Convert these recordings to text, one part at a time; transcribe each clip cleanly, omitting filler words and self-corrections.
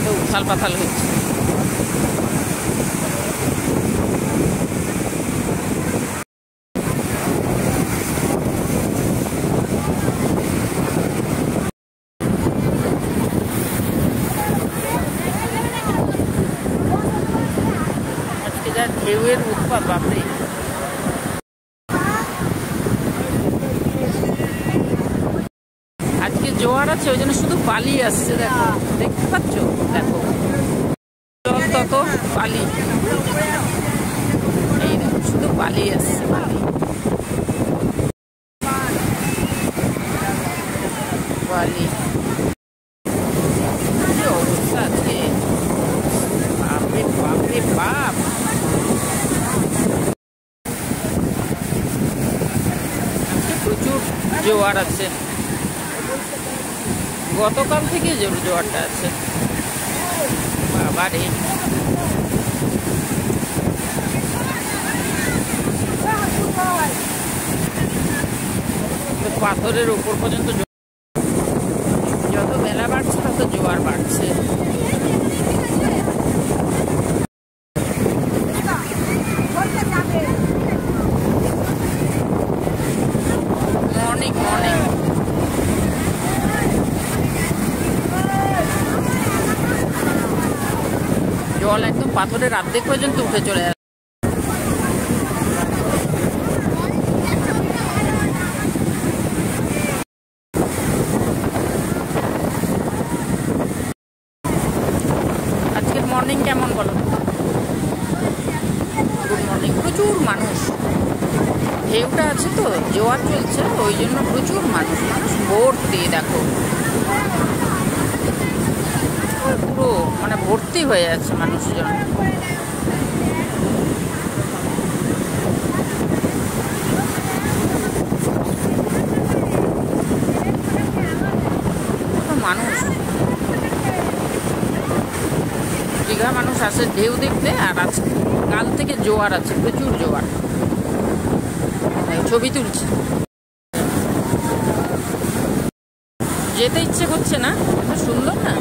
তো উথাল পাথাল হচ্ছে। আজকে যা ঢেউয়ের উৎপাত বাপরে। আজকে জোয়ার আছে ওই জন্য শুধু বালি আসছে, দেখো দেখতে পাচ্ছ, দেখো জল তত বালি, এই দেখো শুধু বালি আসছে, বালি বালি। কি অবস্থা আজকে, বাপরে বাপরে বাপ। আজকে প্রচুর জোয়ার আছে, গতকাল থেকে জোয়ারটা আছে বাবারে। পাথরের উপর পর্যন্ত যত বেলা বাড়ছে তত জোয়ার বাড়ছে। মর্নিং মর্নিং জল একদম পাথরের অর্ধেক পর্যন্ত উঠে চলে আসে। আজকের মর্নিং কেমন বলো? Good morning. প্রচুর মানুষ, ঢেউটা আছে তো, জোয়ার চলছে ওই জন্য প্রচুর মানুষ, মানুষ ভর্তি, দেখো পুরো মানে ভর্তি হয়ে যাচ্ছে মানুষজন। মানুষ, দীঘা মানুষ আসে ঢেউ দেখতে, আর আজকে কাল থেকে জোয়ার আছে, প্রচুর জোয়ার। ছবি তুলছে, যেতে ইচ্ছে করছে না, সুন্দর না?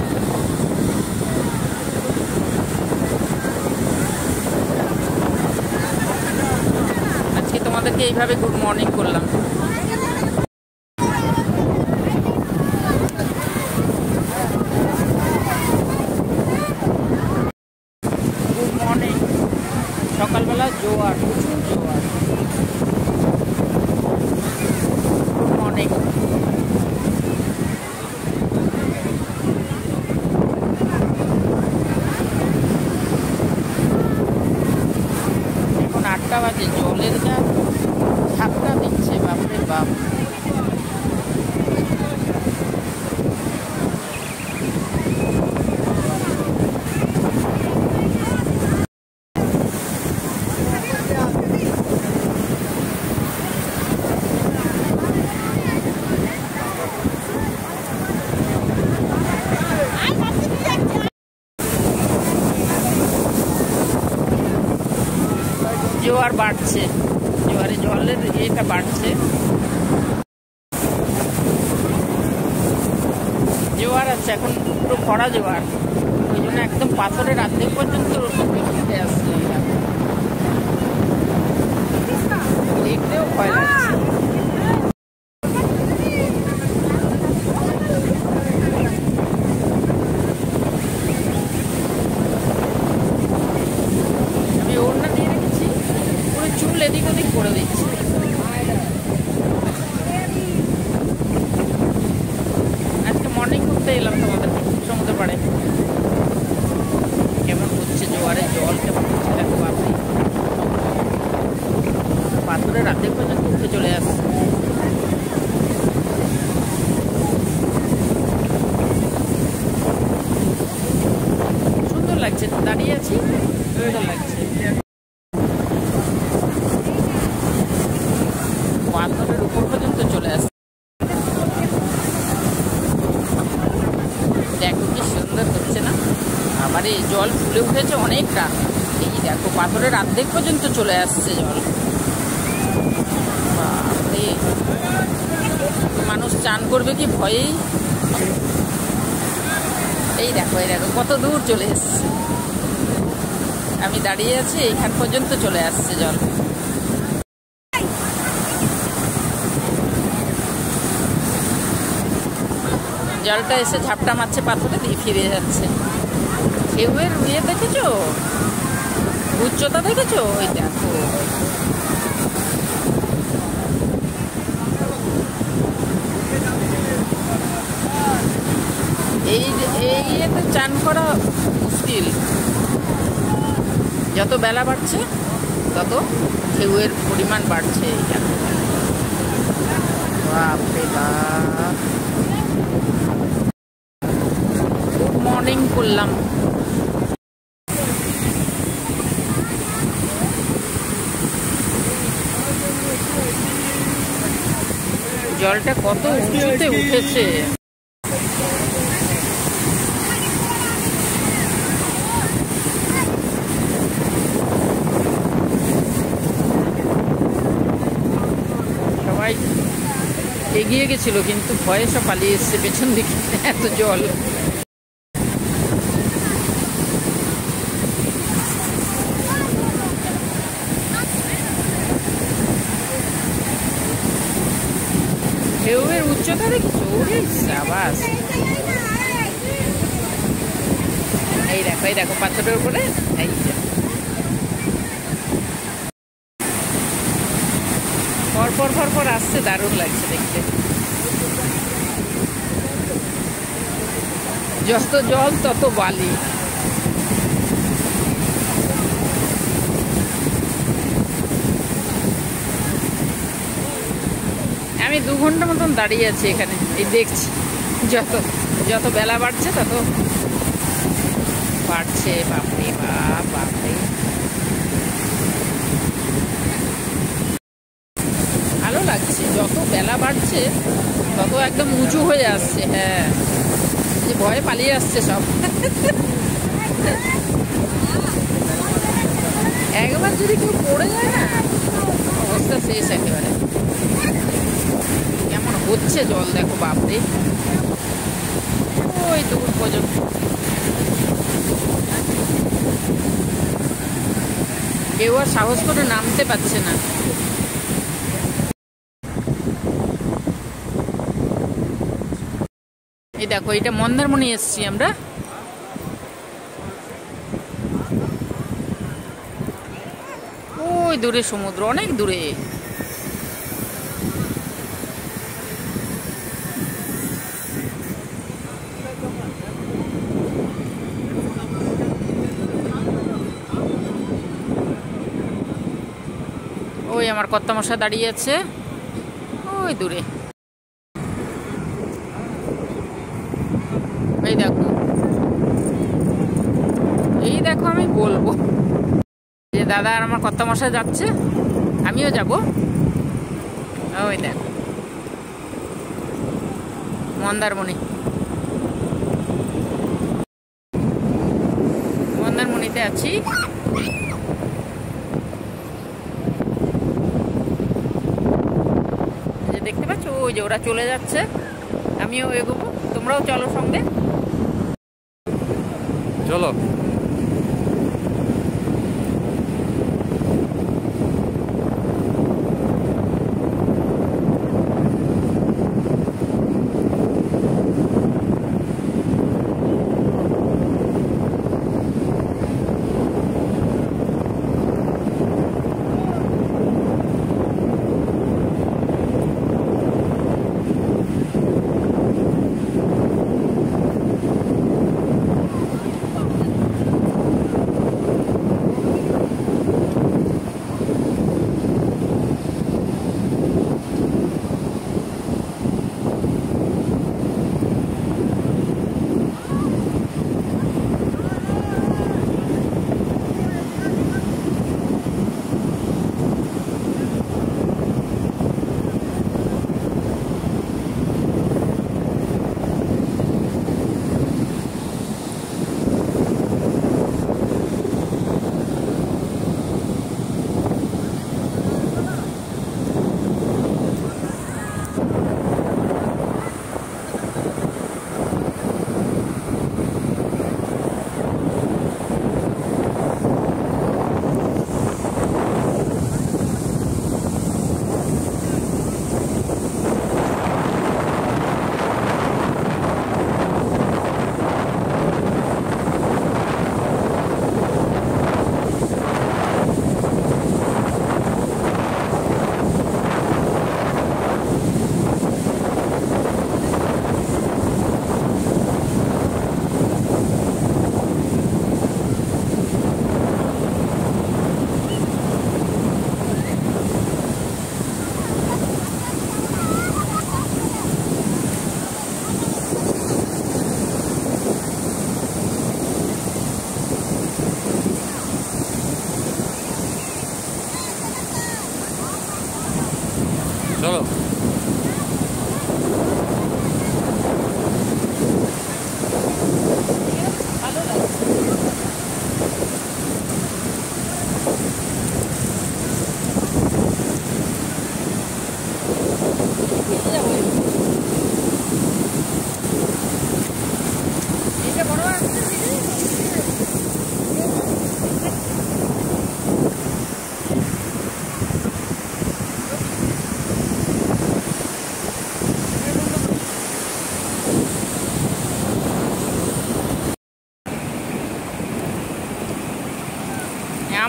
আজকে তোমাদেরকে এইভাবে গুড মর্নিং করলাম। Good morning. সকালবেলা জোয়ার, প্রচুর জোয়ার। Good morning. এখন 8টা বাজে, জলের যা ঝাপটা দিচ্ছে বাপরে বাপ। জোয়ার বাড়ছে, জোয়ারে জলের এটা বাড়ছে, জোয়ার আছে এখন, পুরো ভরা জোয়ার, ওই জন্য একদম পাথরের অর্ধেক পর্যন্ত উঠে আসছে। দেখতেও ভয় লাগছে। আমি ওড়না দিয়ে রেখেছি, পুরো চুল এদিক ওদিক করে দিচ্ছি। আজকে মর্নিং করতে এলাম তোমাদের সমুদ্র পাড়ে। কেমন হচ্ছে জোয়ারে জল, কেমন হচ্ছে দেখো আপনি, পাথরের অর্ধেক পর্যন্ত উঠে চলে আসছে। সুন্দর লাগছে, দাঁড়িয়ে আছি, সুন্দর লাগছে। পাথরের উপর পর্যন্ত চলে আসছে, দেখো কি সুন্দর হচ্ছে না? আবার এই জল ফুলে উঠেছে অনেকটা, এই দেখো পাথরের অর্ধেক পর্যন্ত চলে আসছে জল। মানুষ চান করবে কি ভয়েই, এই দেখো কত দূর চলে এসছে। আমি দাঁড়িয়ে আছি, এইখান পর্যন্ত চলে আসছে জল। জলটা এসে ঝাপটা মারছে পাথরে, দিয়ে ফিরে যাচ্ছে। ঢেউয়ের ইয়ে দেখেছো, উচ্চতা দেখেছো? ওই দেখো, এই ইয়েতে চান করা মুশকিল। যত বেলা বাড়ছে তত ঢেউয়ের পরিমাণ বাড়ছে। বাপরে বাপ। গুড মর্নিং করলাম। জলটা কত উঁচুতে উঠেছে। সবাই এগিয়ে গেছিল, কিন্তু ভয়ে সব পালিয়ে এসছে পেছন দিকে, এত জল। ঢেউয়ের উচ্চতা দেখছো? ওরে সাবাস। এই দেখো পাথরের উপরে এই পর আসছে, দারুণ লাগছে দেখতে। যত জল তত বালি। আমি 2 ঘন্টা মতন দাঁড়িয়ে আছি এখানে, এই দেখছি। যত বেলা বাড়ছে তত বাড়ছে। বাপরে বাপ, বাপরে। ভালো লাগছে, যত বেলা বাড়ছে তত একদম উঁচু হয়ে আসছে। হ্যাঁ, যে ভয়ে পালিয়ে আসছে সব। একবার যদি কেউ পড়ে যায় না, অবস্থা শেষ একেবারে। কেমন হচ্ছে জল দেখো, বাপরে। ওই দূর পর্যন্ত। কেউ আর সাহস করে নামতে পারছে না। এই দেখো, এটা মন্দারমণি এসছি আমরা। ওই দূরে সমুদ্র, অনেক দূরে। ওই আমার কর্তামশাই দাঁড়িয়ে আছে ওই দূরে। এই দেখো আমি বলবো যে দাদা আর আমার কর্তামশাই যাচ্ছে, আমিও যাব। ওই দেখো মন্দারমণিতে আছি। যে দেখতে পাচ্ছ, ওই যে ওরা চলে যাচ্ছে, আমিও এগোবো, তোমরাও চলো সঙ্গে। চলো।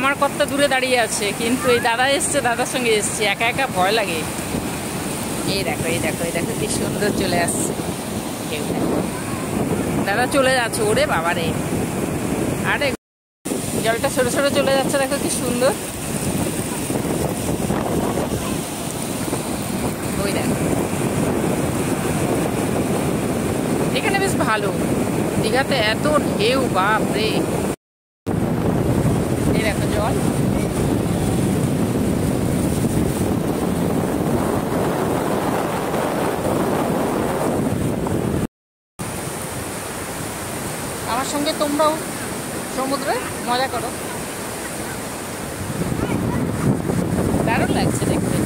আমার কতটা দূরে দাঁড়িয়ে আছে, কিন্তু এই দাদা এসছে, দাদার সঙ্গে এসছি, একা একা ভয় লাগে। এই দেখো এই দেখো এই দেখো কি সুন্দর চলে আসছে কেউ, দাদা চলে যাচ্ছে। ওরে বাবা রে, আরে জলটা সরে সরে চলে যাচ্ছে, দেখো কি সুন্দর। ওই দেখো এখানে বেশ ভালো, দীঘাতে এত ঢেউ, বাপ রে। এই দেখো জল, আমার সঙ্গে তোমরাও সমুদ্রে মজা করো, দারুণ লাগছে দেখতে।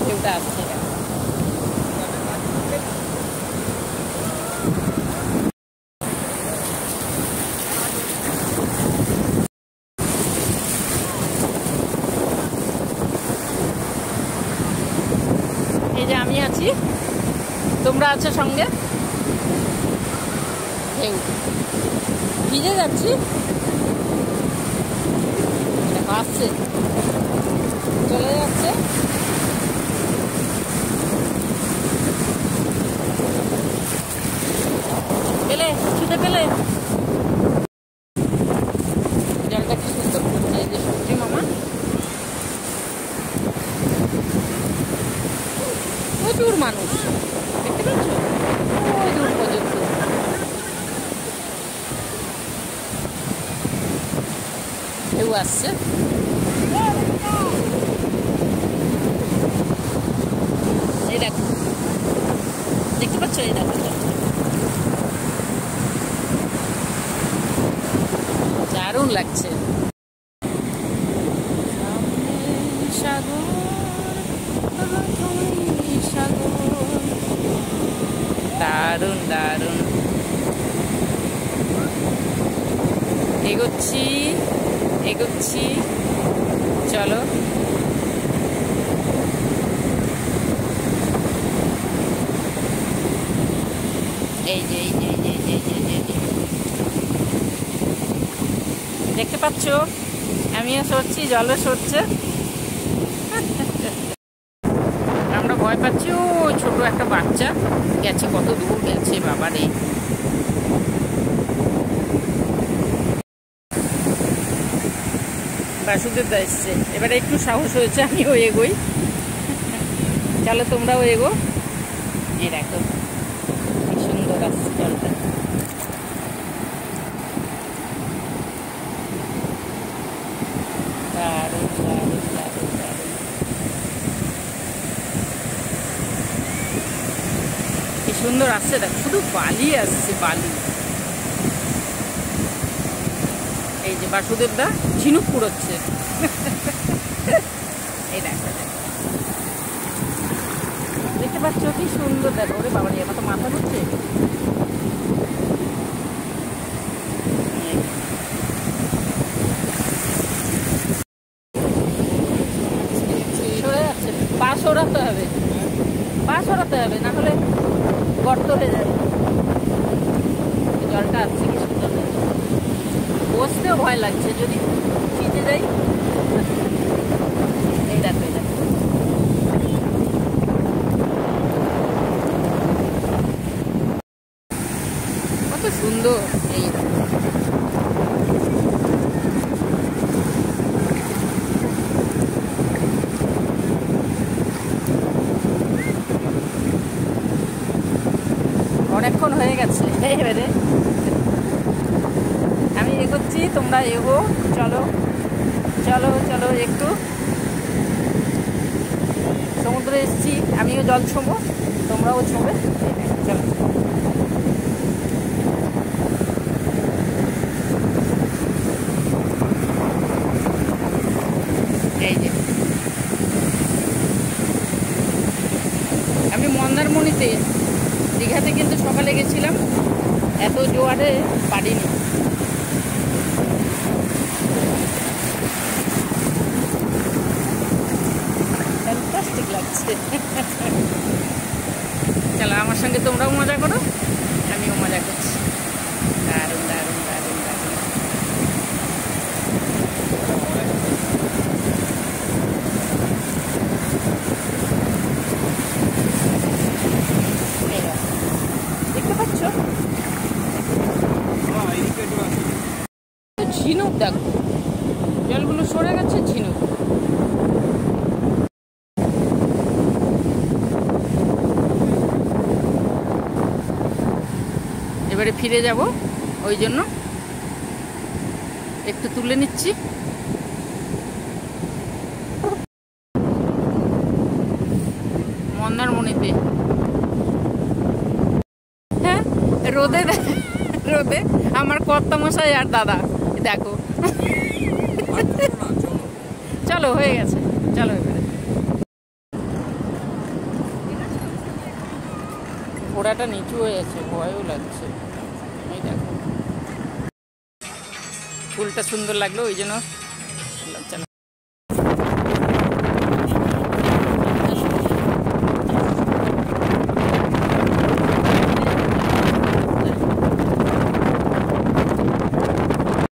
ঢেউটা আসছে, এই যে আমি আছি, তোমরা আছো সঙ্গে, ঢেউ ভিজে যাচ্ছি, আসছে চলে যাচ্ছে। পেলে ছুটে পেলে, জলটা কি সুন্দর করছে। এই যে সবজি মামা, প্রচুর মানুষ দেখতে পাচ্ছ, ওই দূর পর্যন্ত। ঢেউ আসছে, এই দেখো দেখতে পাচ্ছ, এই দেখো দারুণ লাগছে। দারুণ দারুণ, এগোচ্ছি এগোচ্ছি, চলো। এই যে এই যে এই যে এই যে দেখতে পাচ্ছ, আমিও সরছি, জলও সরছে। আমরা ভয় পাচ্ছি, ও ছোট একটা বাচ্চা গেছে, কত দূর গেছে বাবা রে। বাসুদেব দা এসছে, এবারে একটু সাহস হয়েছে, আমিও এগোই। চলো তোমরাও এগো। এই দেখো কি সুন্দর আসছে জলটা, দারুণ দারুণ দারুণ দারুণ, কি সুন্দর আসছে। দেখো শুধু বালি আসছে, বালি। এই যে বাসুদেব দা ঝিনুক কুড়োচ্ছে। এই দেখো দেখতে পাচ্ছ কি সুন্দর, দেখো। ওরে বাবা, আমার তো মাথা ঘুরছে। সরে যাচ্ছে, পা সরাতে হবে, পা সরাতে হবে, না হলে গর্ত হয়ে যাবে। জলটা আসছে কি সুন্দর, বসতেও ভয় লাগছে যদি ভিজে যাই। এই দেখো এই দেখো কত সুন্দর। এই অনেকক্ষণ হয়ে গেছে, এবারে আমি এগোচ্ছি, তোমরা এগো, চলো চলো চলো। একটু সমুদ্রে এসেছি, আমিও জল ছোঁবো, তোমরাও ছোঁবে, চলো। এই যে আমি মন্দারমণিতে, দীঘাতে কিন্তু সকালে গেছিলাম, এত জোয়ারে পারিনি। ফ্যান্টাস্টিক লাগছে। চলো আমার সঙ্গে তোমরাও মজা করো, আমিও মজা করছি। দারুণ দারুণ দারুণ দারুণ। দেখছো? ঝিনুক দেখো, জলগুলো সরে গেছে, ঝিনুক। এবারে ফিরে যাব, ওই জন্য একটু তুলে নিচ্ছি। মন্দারমণিতে হ্যাঁ, রোদে রোদে আমার কর্তামশাই আর দাদা দেখো। চলো, হয়ে গেছে, চলো এবারে। ঘোড়াটা নিচু হয়ে আছে, ভয়ও লাগছে। এই দেখো, ফুলটা সুন্দর লাগলো, ওই জন্য